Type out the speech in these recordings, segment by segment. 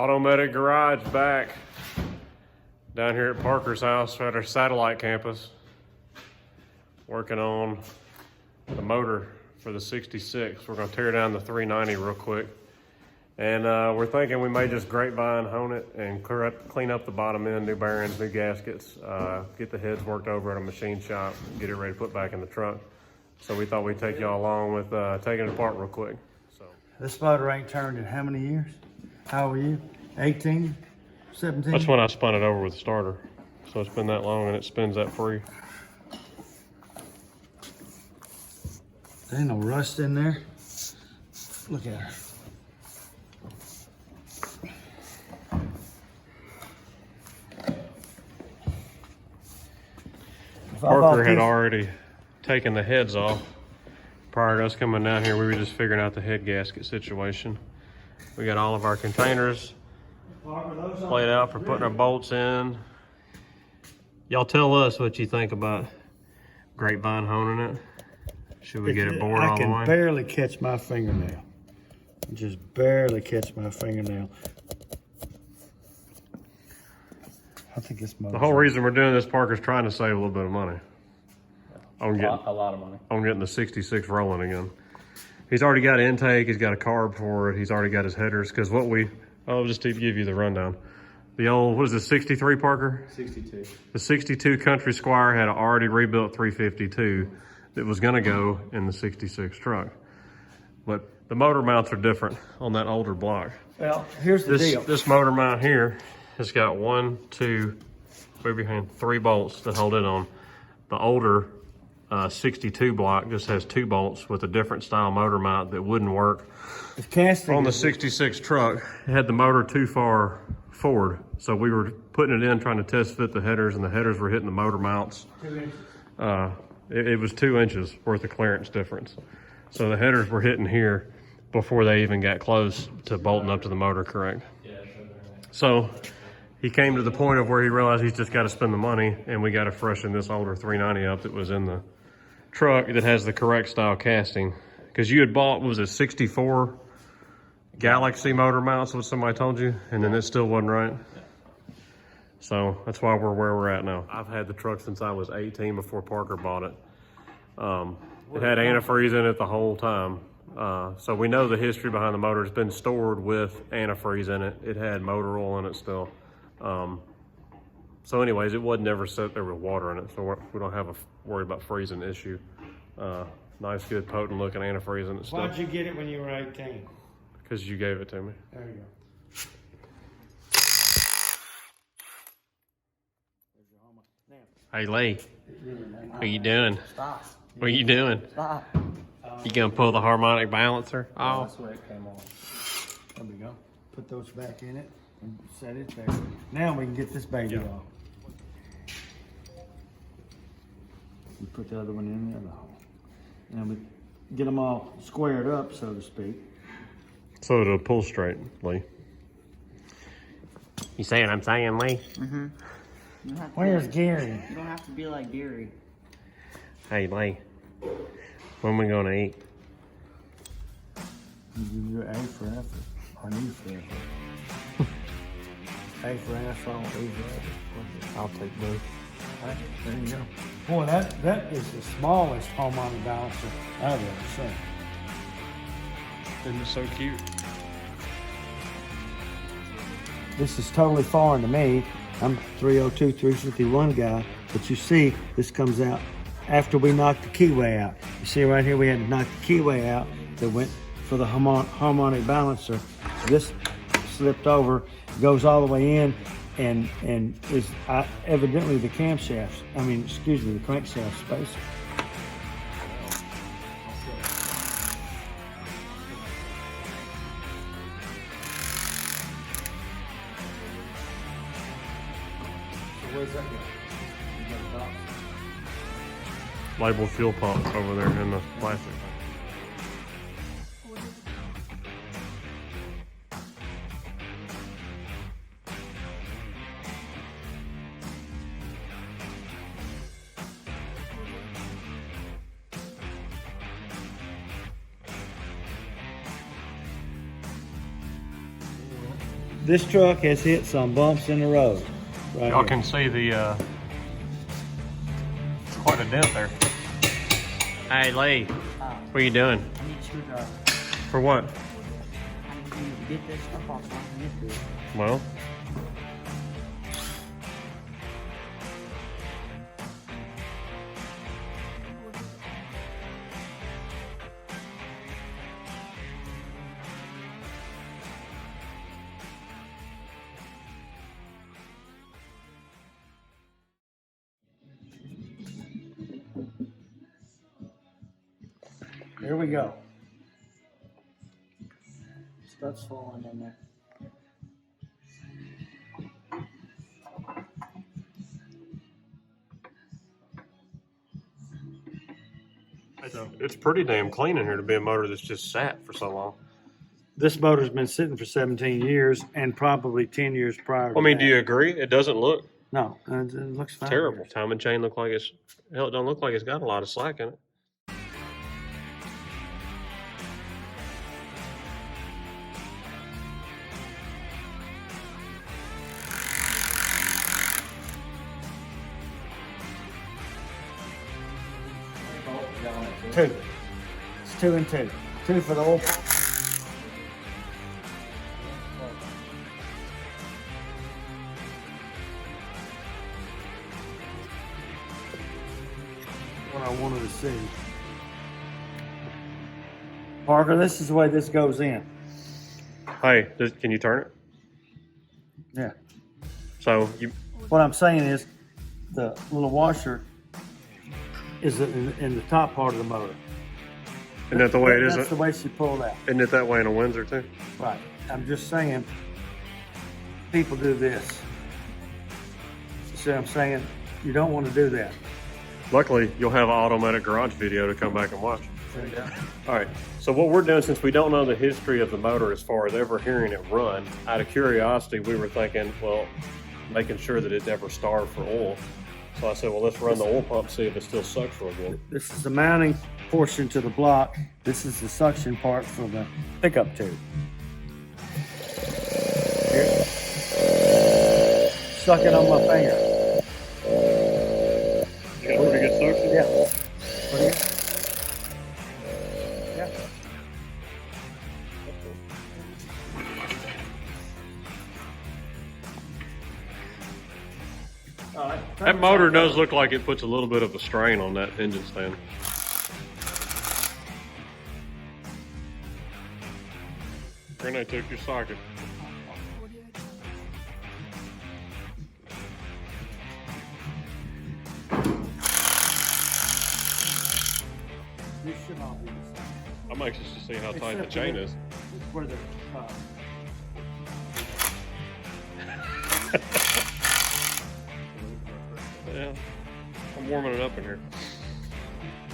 Automedic Garage back down here at Parker's house at our satellite campus, working on the motor for the 66. We're gonna tear down the 390 real quick. And we're thinking we may just grapevine hone it and clean up the bottom end, new bearings, new gaskets, get the heads worked over at a machine shop, get it ready to put back in the truck. So we thought we'd take y'all along with taking it apart real quick. So this motor ain't turned in how many years? How old are you? 18? 17? that's when I spun it over with the starter. So it's been that long and it spins that free. There ain't no rust in there. Look at her. Parker had already taken the heads off. Prior to us coming down here, we were just figuring out the head gasket situation. We got all of our containers laid out for putting our bolts in. Y'all tell us what you think about grapevine honing it. Should we get it bored all the way? I can barely catch my fingernail. Just barely catch my fingernail. I think it's the whole reason we're doing this, Parker's trying to save a little bit of money. A lot of money. On getting the 66 rolling again. He's already got an intake, he's got a carb for it, he's already got his headers, because just to give you the rundown. The old, what is it, 63 Parker? 62. The 62 Country Squire had an already rebuilt 352 that was gonna go in the 66 truck. But the motor mounts are different on that older block. Well, here's the deal. This motor mount here has got 3 bolts that hold it on. The older 62 block just has 2 bolts with a different style motor mount that wouldn't work. On the 66 truck, it had the motor too far forward. So we were putting it in, trying to test fit the headers, and the headers were hitting the motor mounts. 2 inches. It was 2 inches worth of clearance difference. So the headers were hitting here before they even got close to bolting up to the motor, correct? Yeah. So he came to the point of where he realized he's just got to spend the money, and we got to freshen this older 390 up that was in the truck that has the correct style casting. Because you had bought, what was it, 64 Galaxy motor mounts, what somebody told you, and then it still wasn't right. So that's why we're where we're at now. I've had the truck since I was 18 before Parker bought it. It had antifreeze in it the whole time. So we know the history behind the motor. It's been stored with antifreeze in it. It had motor oil in it still. So anyways, it wasn't ever set there with water in it. So we don't have a worry about freezing issue. Nice, good, potent looking antifreeze in it still. Why'd you get it when you were 18? Because you gave it to me. There you go. Hey Lee, what you doing? Stop. What you doing? Stop. You gonna pull the harmonic balancer off? That's where it came off. There we go. Put those back in it and set it there. Now we can get this baby off. We put the other one in the other hole. And we get them all squared up, so to speak. So it'll pull straight, Lee. You saying I'm saying, Lee? Mm-hmm. Where's Gary? You don't have to be like Gary. Hey Lee, when we gonna eat? You A for effort, or E for effort. A for asphalt, E for effort. I'll take both. Right, there you go. Boy, that is the smallest harmonic balancer I've ever seen. Isn't it so cute? This is totally foreign to me. I'm 302, 351 guy, but you see, this comes out after we knocked the keyway out. You see right here, we had to knock the keyway out that went for the harmonic balancer. So this slipped over, goes all the way in, and is evidently the camshaft, the crankshaft spacer. Where's that go? Label fuel pump over there in the plastic. This truck has hit some bumps in the road. Right Y'all here. can see the, it's quite a dent there. Hey, Lee, what are you doing? I need a screwdriver. For what? I need to get this stuff off so I can get to it. Well, Here we go. Stuff's falling in there. it's pretty damn clean in here to be a motor that's just sat for so long. This motor's been sitting for 17 years and probably 10 years prior to I mean, that. do you agree? It doesn't look No, it looks fine. terrible. Time and chain look like it's, hell, it don't look like it's got a lot of slack in it. Two. It's 2 and 2. 2 for the oil pump. What I wanted to see. Parker, this is the way this goes in. Hey, can you turn it? Yeah. So you, What I'm saying is the little washer is in the top part of the motor. isn't that the way it is? That's the way she pulled out. Isn't it that way in a Windsor too? Right. I'm just saying, people do this. You see what I'm saying? You don't want to do that. Luckily, you'll have an automatic garage video to come back and watch. All right, so what we're doing, since we don't know the history of the motor as far as ever hearing it run, out of curiosity, we were thinking, well, making sure that it never starved for oil. So I said, well, let's run the oil pump, see if it still sucks real good. This is the mounting portion to the block. This is the suction part for the pickup tube. Here. Suck it on my finger. You got a pretty good suction? Yeah. Pretty good. Yeah. All right. That motor does look like it puts a little bit of a strain on that engine stand. Renee took your socket. This should all be the same. I'm anxious to see how tight the Except chain for is. This is where the Yeah, I'm warming it up in here.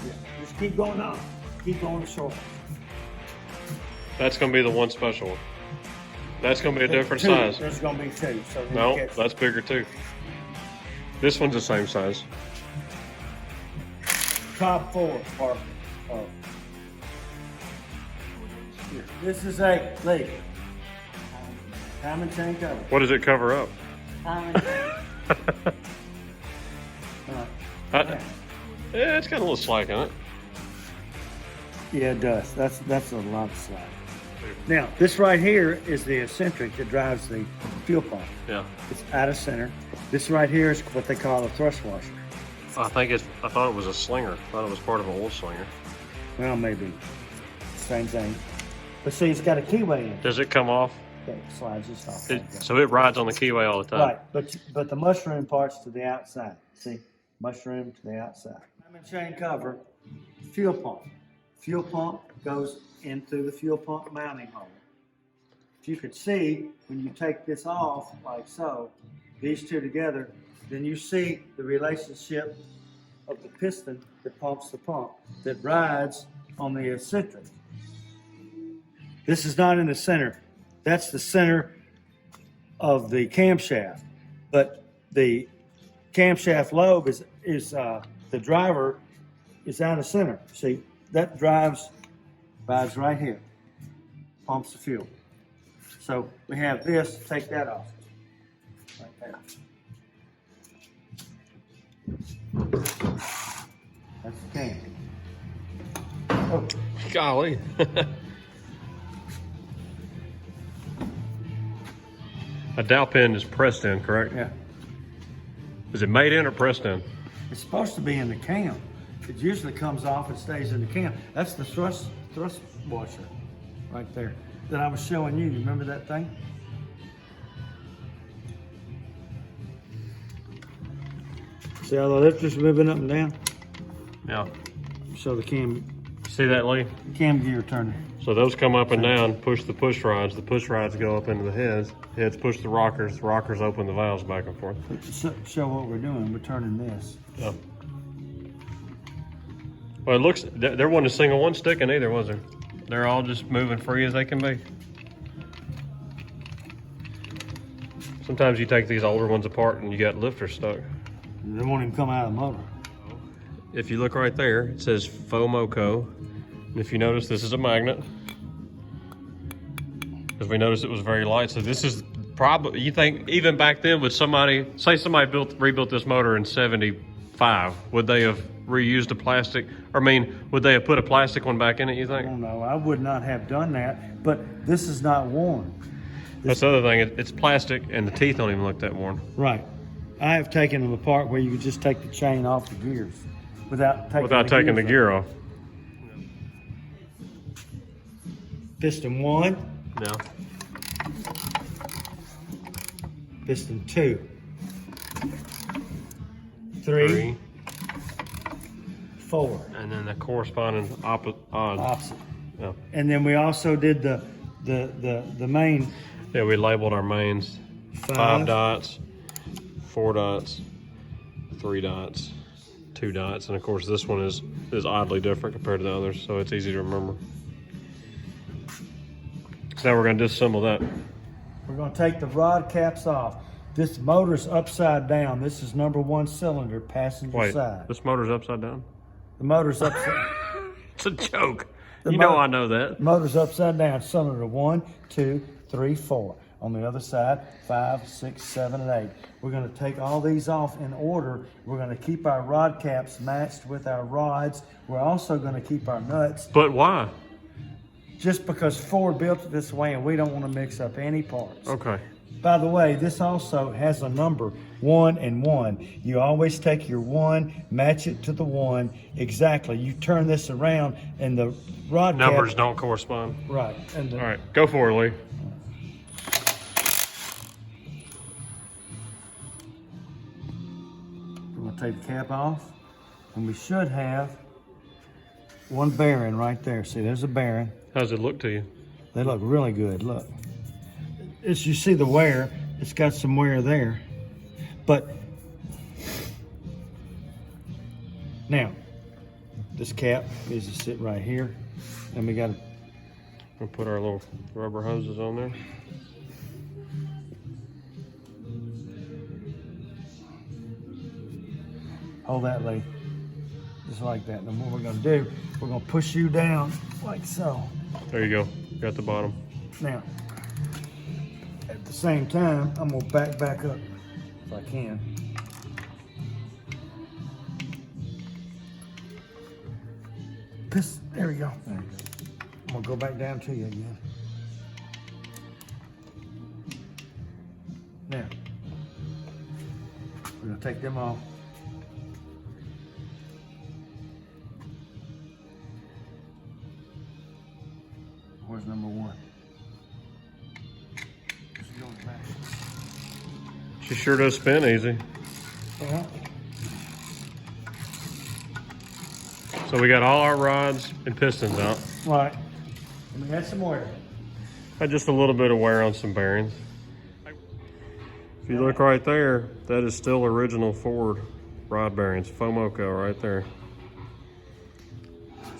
yeah. Just keep going up. Keep going short. That's gonna be the one special one. That's gonna be a different Two. size. There's gonna be 2. So then No, you catch- that's bigger too. This one's the same size. top 4 part. Oh. Here. This is a lead. Time and chain cover. What does it cover up? Yeah, it's got a little slack in it. Yeah, it does. That's a lot of slack. Now, this right here is the eccentric that drives the fuel pump. Yeah. It's out of center. This right here is what they call a thrust washer. I thought it was a slinger. I thought it was part of an oil slinger. Well, maybe. Same thing. But see, it's got a keyway in it. Does it come off? Okay, slides just off. So it rides on the keyway all the time. Right, but the mushroom part's to the outside. See, mushroom to the outside. Time and chain cover, fuel pump. Fuel pump goes in through the fuel pump mounting hole. If you could see, when you take this off, like so, these two together, then you see the relationship of the piston that pumps the pump, that rides on the eccentric. This is not in the center. That's the center of the camshaft. But the camshaft lobe is the driver is out of center. See, that rides right here, pumps the fuel. So we have this, take that off. Right there. That's the cam. Oh, Golly. A dowel pin is pressed in, correct? yeah. Is it made in or pressed in? It's supposed to be in the cam. It usually comes off and stays in the cam. That's the thrust washer right there that I was showing you. You remember that thing? See how the lifter's moving up and down? Yeah. Show the cam See that, Lee? gear turning. So those come up and down, push the push rods. The push rods go up into the heads. Heads push the rockers open the valves back and forth. Show what we're doing. We're turning this. Yeah. Well, it looks, there wasn't a single one sticking either, was there? They're all just moving free as they can be. Sometimes you take these older ones apart and you got lifters stuck. They won't even come out of the motor. If you look right there, it says FOMOCO. And if you notice, this is a magnet. Because we noticed it was very light. So this is probably, you think even back then, would somebody, say somebody rebuilt this motor in 75, would they have reused a plastic? Or I mean, would they have put a plastic one back in it, you I think? don't know. I would not have done that, but this is not worn. That's the other thing, it's plastic and the teeth don't even look that worn. Right. I have taken them apart where you could just take the chain off the gears without taking the gear off. Piston 1, No. piston 2, 3, 4. And then the corresponding Opposite. Yeah. And then we also did the main Yeah, we labeled our mains 5 dots, 4 dots, 3 dots, 2 dots, and of course this one is oddly different compared to the others, so it's easy to remember. So now we're going to disassemble that. We're going to take the rod caps off. This motor's upside down. This is number 1 cylinder, passenger Wait, side. this motor's upside down? The motor's upside. It's a joke. The You know I know that. Motor's upside down. Cylinder 1, 2, 3, 4. On the other side, 5, 6, 7, and 8. We're going to take all these off in order. We're going to keep our rod caps matched with our rods. We're also going to keep our nuts. But why? Just because Ford built it this way and we don't want to mix up any parts. Okay. By the way, this also has a number, 1 and 1. You always take your 1, match it to the 1. Exactly. You turn this around and the rod Numbers cap, don't correspond. right. And All right, go for it, Lee. we're going to take the cap off. And we should have one bearing right there. See, there's a bearing. How does it look to you? They look really good. Look. As you see the wear, it's got some wear there. But now, this cap needs to sit right here. And we got to We'll put our little rubber hoses on there. hold that, Lee. Just like that. And what we're going to do, we're going to push you down like so. There you go. Got the bottom. Now, at the same time, I'm going to back up if I can. There we go. There you go. I'm going to go back down to you again. Now, we're going to take them off. Where's number 1? She's going back. She sure does spin easy. Yeah. So we got all our rods and pistons out. Right. And we had some wear. Had just a little bit of wear on some bearings. If you look right there, that is still original Ford rod bearings, FOMOCO right there.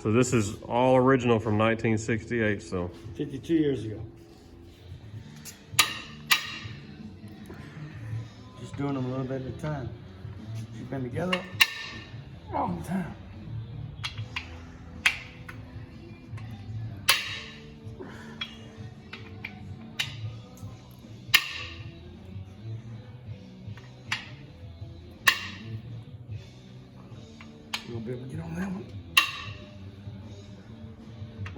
So this is all original from 1968 still. 52 years ago. Just doing them a little bit at a time. She's been together a long time.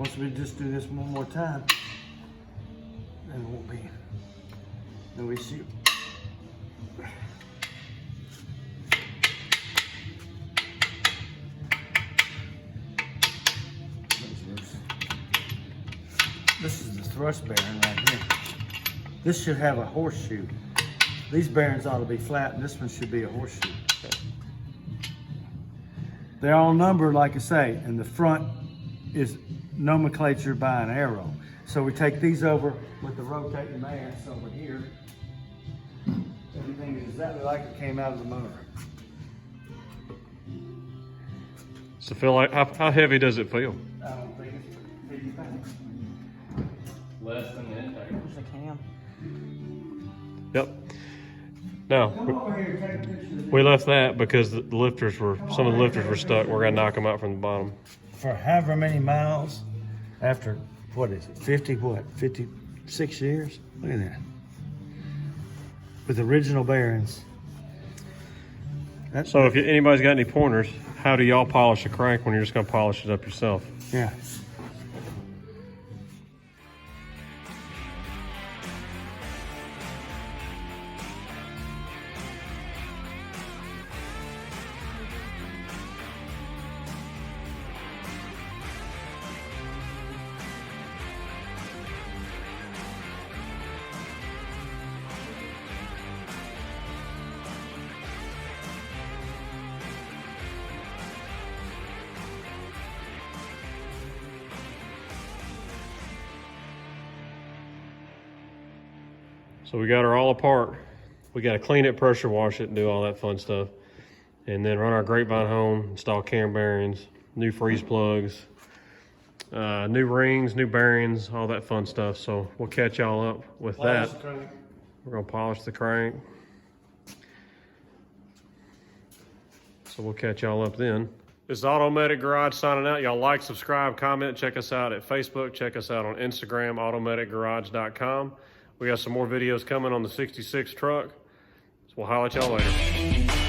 Once we just do this one more time, then it won't be no issue. This is the thrust bearing right here. This should have a horseshoe. These bearings ought to be flat, and this one should be a horseshoe. They're all numbered, like I say, and the front is nomenclature by an arrow. So we take these over with the rotating mass over here. Everything is exactly like it came out of the motor. So feel like, how heavy does it feel? I don't think it's 50 pounds. Less than the intake. There's a cam. Yep. Now, Come over here, take a picture of this. we left that because the lifters were, some of the lifters were stuck. We're gonna knock them out from the bottom. For however many miles, after, what is it, 56 years? Look at that. With original bearings. That's, So if anybody's got any pointers, how do y'all polish a crank when you're just gonna polish it up yourself? yeah. So we got her all apart. We got to clean it, pressure wash it, and do all that fun stuff. And then run our grapevine home, install cam bearings, new freeze plugs, new rings, new bearings, all that fun stuff. So we'll catch y'all up with that. We're gonna polish the crank. So we'll catch y'all up then. This is Automedic Garage signing out. Y'all like, subscribe, comment, check us out at Facebook, check us out on Instagram, automedicgarage.com. We got some more videos coming on the 66 truck. So we'll holler at y'all later.